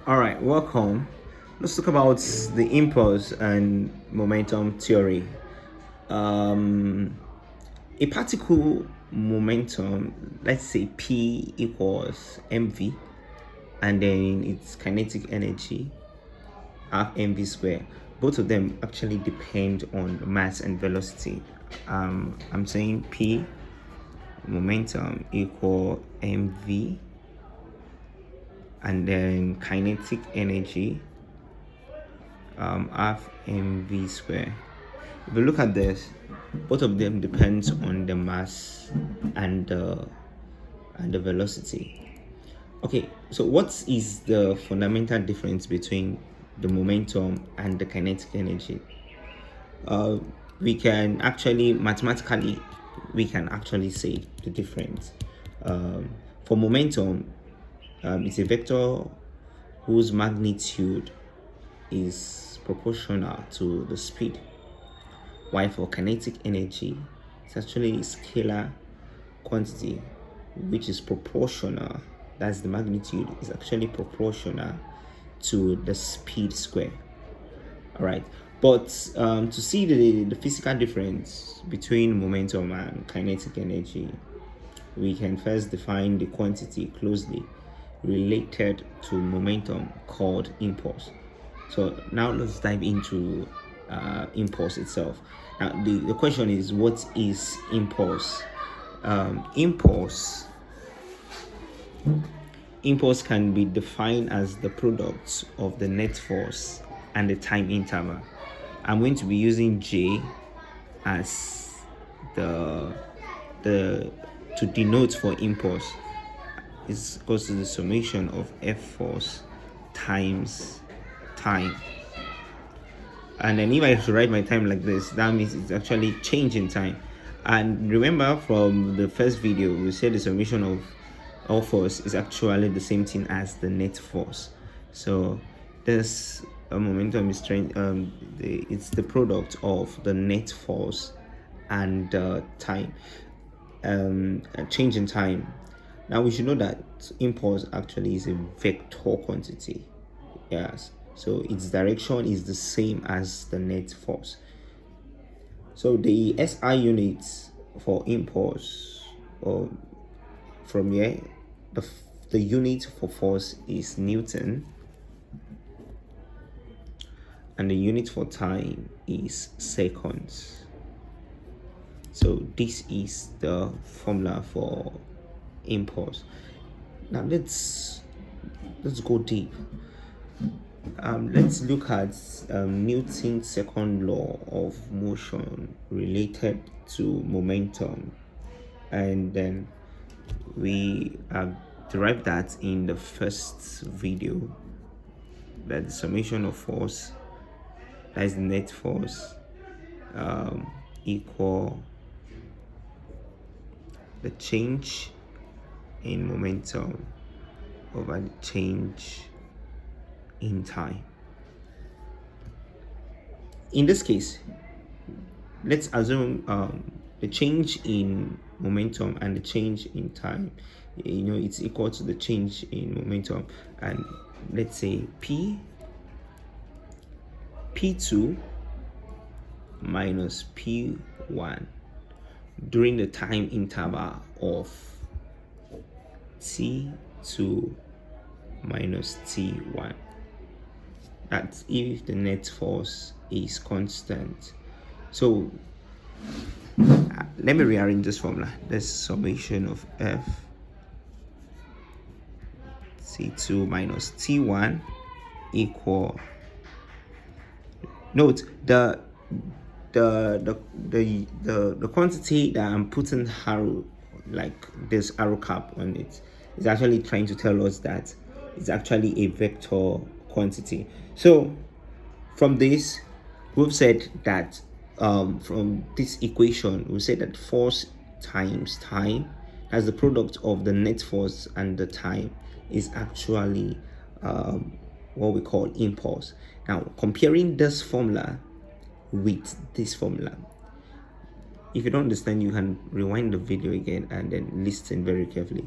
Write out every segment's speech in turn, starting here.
All right, welcome. Let's talk about the impulse and momentum theory. Um, a particle momentum, let's say P equals mv, and then its kinetic energy half mv squared. Both of them actually depend on mass and velocity. I'm saying P momentum equal mv, and then kinetic energy half mv squared. If you look at this, both of them depends on the mass and the velocity. Okay, so what is the fundamental difference between the momentum and the kinetic energy? We can actually mathematically say the difference. For momentum, it's a vector whose magnitude is proportional to the speed, while for kinetic energy, it's actually a scalar quantity which is proportional. That's the magnitude is actually proportional to the speed square. All right, but to see the physical difference between momentum and kinetic energy, we can first define the quantity closely related to momentum called impulse. So now let's dive into impulse itself. Now the question is, what is impulse? Impulse can be defined as the product of the net force and the time interval. I'm going to be using J as the to denote for impulse. It's equals to the summation of F force times time. And then if I should write my time like this, that means it's actually change in time. And remember from the first video, we said the summation of all force is actually the same thing as the net force. So this momentum is it's the product of the net force and time, change in time. Now we should know that impulse actually is a vector quantity. Yes, so its direction is the same as the net force. So the SI units for impulse, or from here, the unit for force is Newton, and the unit for time is seconds. So this is the formula for impulse. Now let's go deep. Let's look at Newton's second law of motion related to momentum, and then we derived that in the first video, that the summation of force, that is the net force, equal the change in momentum over the change in time. In this case, let's assume the change in momentum and the change in time, it's equal to the change in momentum, and let's say P2 minus P1 during the time interval of T2 minus T1. That's if the net force is constant. So let me rearrange this formula. This summation of F T2 minus T1 equal, note the quantity that I'm putting arrow, like this arrow cap on it, is actually trying to tell us that it's actually a vector quantity. So from this, we've said that from this equation, we said that force times time, as the product of the net force and the time, is actually what we call impulse. Now, comparing this formula with this formula, if you don't understand, you can rewind the video again and then listen very carefully.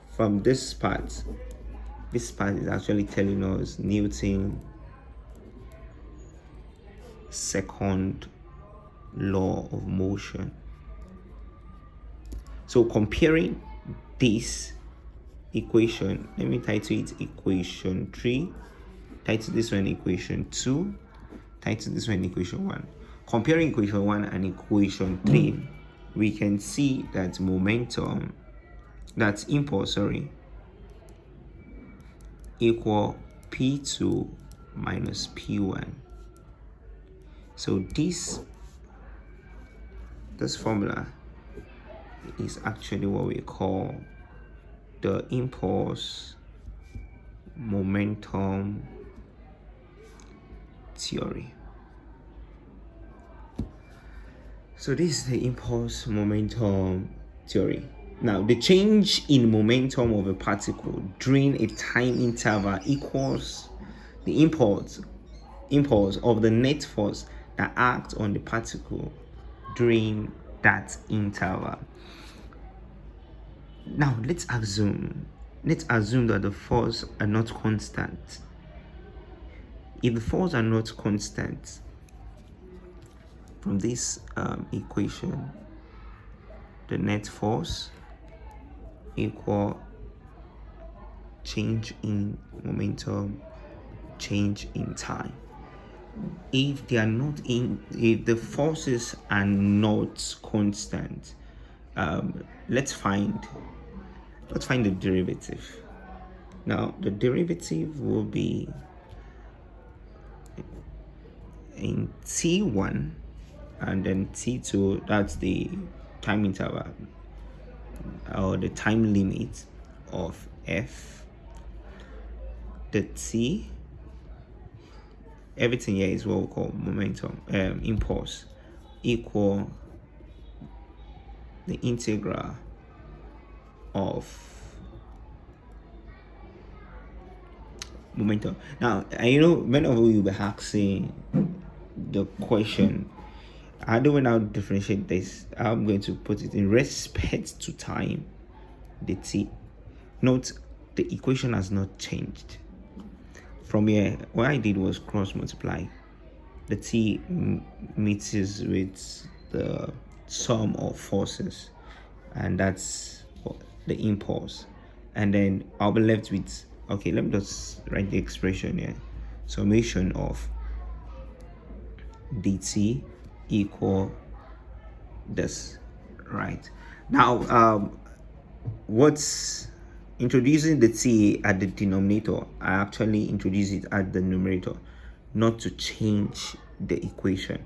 From this part, This part is actually telling us Newton's second law of motion. So comparing this equation, let me title it equation 3, title this one equation 2, title this one equation 1. Comparing equation 1 and equation 3, we can see that momentum, that's impulse, equal P2 minus P1. So this formula is actually what we call the impulse momentum theory. So this is the impulse momentum theory. Now, the change in momentum of a particle during a time interval equals the impulse of the net force that acts on the particle during that interval. Now, let's assume that the forces are not constant. If the forces are not constant, from this equation, the net force equal change in momentum, change in time. If the forces are not constant, let's find the derivative. Now the derivative will be in t1 and then t2, that's the time interval or the time limit of f. The t, everything here is what we call momentum, impulse, equal the integral of momentum. Now, many of you will be asking the question, how do we now differentiate this? I'm going to put it in respect to time, the t. Note, the equation has not changed. From here, what I did was cross multiply. The t mixes with the sum of forces, and that's the impulse. And then I'll be left with, okay, let me just write the expression here. Summation of dt equal this, right? Now, what's introducing the t at the denominator, I actually introduce it at the numerator, not to change the equation.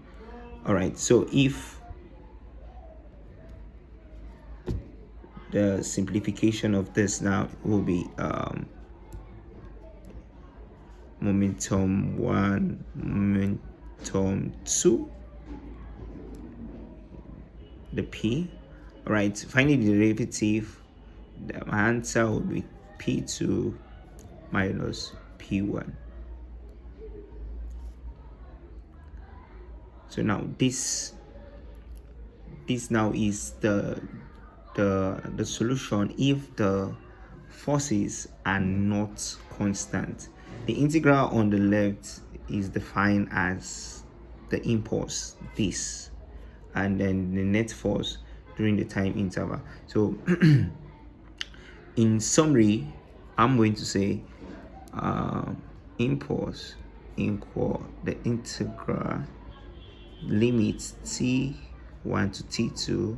All right, so if the simplification of this now will be momentum 1, momentum 2, the p. All right, finding the derivative, the answer will be p2 minus p1. So now this now is the solution if the forces are not constant. The integral on the left is defined as the impulse, this, and then the net force during the time interval. So in summary, I'm going to say impulse equal the integral limit t1 to t2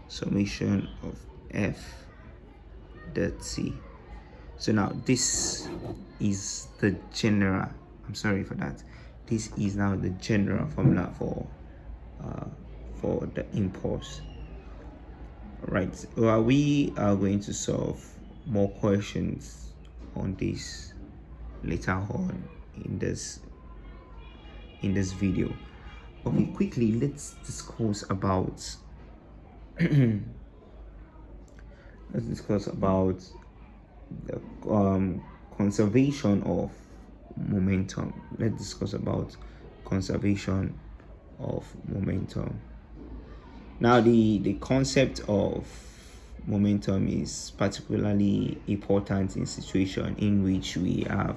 summation of f the t. So now this is the general, I'm sorry for that, this is now the general formula for the impulse. Right, well, we are going to solve more questions on this later on in this video. Okay, quickly let's discuss about the conservation of momentum. Let's discuss about conservation of momentum. Now, the concept of momentum is particularly important in situation in which we have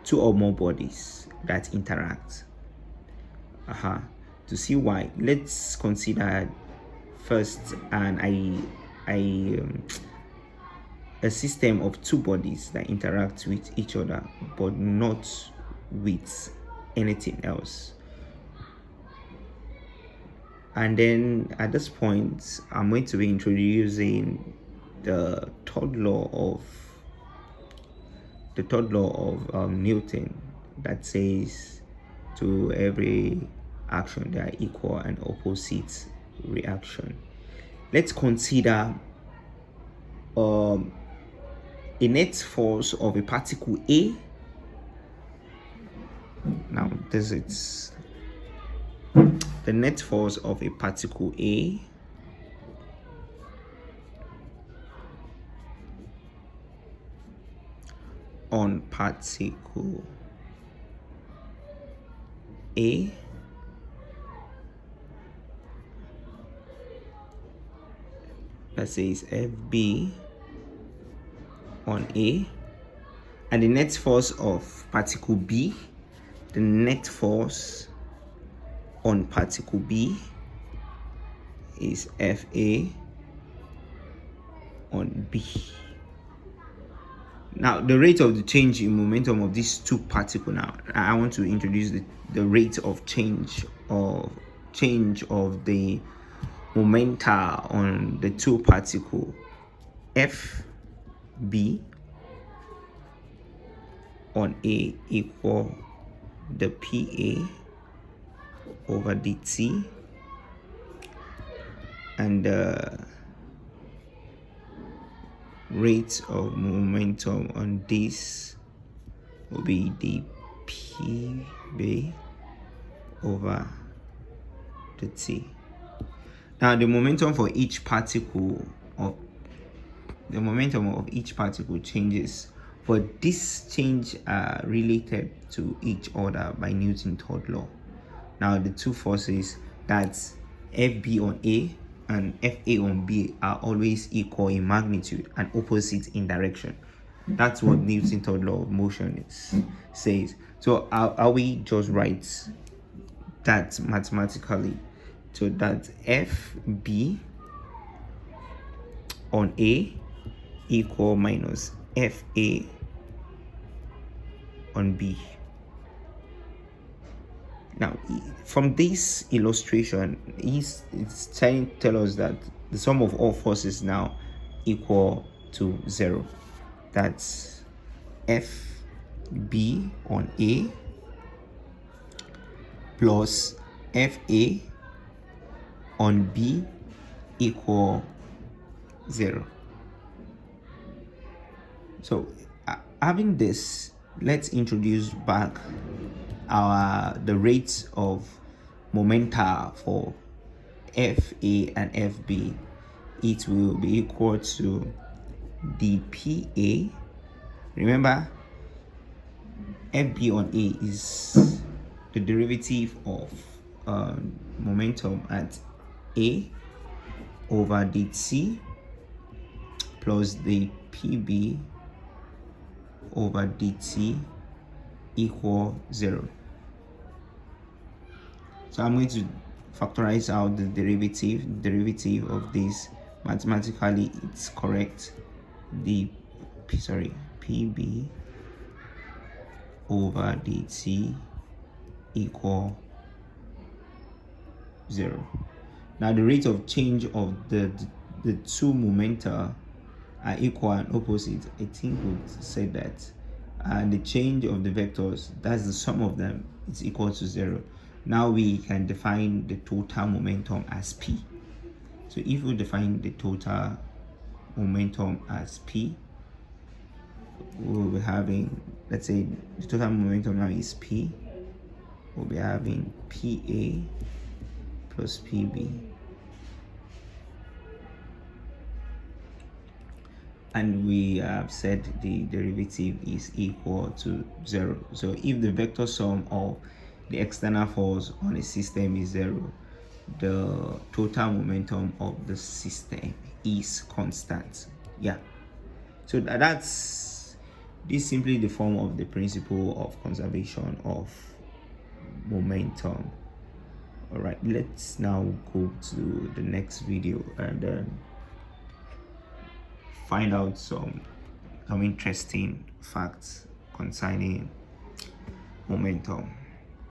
two or more bodies that interact. To see why, let's consider first a system of two bodies that interact with each other but not with anything else. And then at this point, I'm going to be introducing the third law of Newton, that says to every action there are equal and opposite reaction. Let's consider a net force of a particle A. Now this is the net force of a particle A on particle A that says FB on A, and the net force of particle B, the net force on particle B is FA on B. Now the rate of the change in momentum of these two particles, now I want to introduce the rate of change of the momenta on the two particles FB on A equal the PA over dt, and the rate of momentum on this will be the PB over the T. Now the momentum of each particle changes, but this change are related to each other by Newton's third law. Now the two forces, that's FB on A and FA on B, are always equal in magnitude and opposite in direction. That's what Newton's third law of motion says. So I will just write that mathematically. So that FB on A equal minus FA on B. Now, from this illustration, it's trying to tell us that the sum of all forces now equal to 0. That's FB on A plus FA on B equal 0. So, having this, let's introduce back the rates of momenta for FA and FB. It will be equal to the PA. Remember, FB on A is the derivative of momentum at A over dt plus the PB over dt equal 0. So I'm going to factorize out the derivative of this. Mathematically it's correct. PB over dt equal 0. Now the rate of change of the two momenta are equal and opposite. I think we said that. And the change of the vectors, that's the sum of them, is equal to 0. Now we can define the total momentum as P. So if we define the total momentum as P, we'll be having, let's say the total momentum now is P, we'll be having PA plus PB. And we have said the derivative is equal to 0. So if the vector sum of the external force on a system is 0, the total momentum of the system is constant. Yeah, so that's this simply the form of the principle of conservation of momentum. All right, let's now go to the next video and then find out some interesting facts concerning momentum.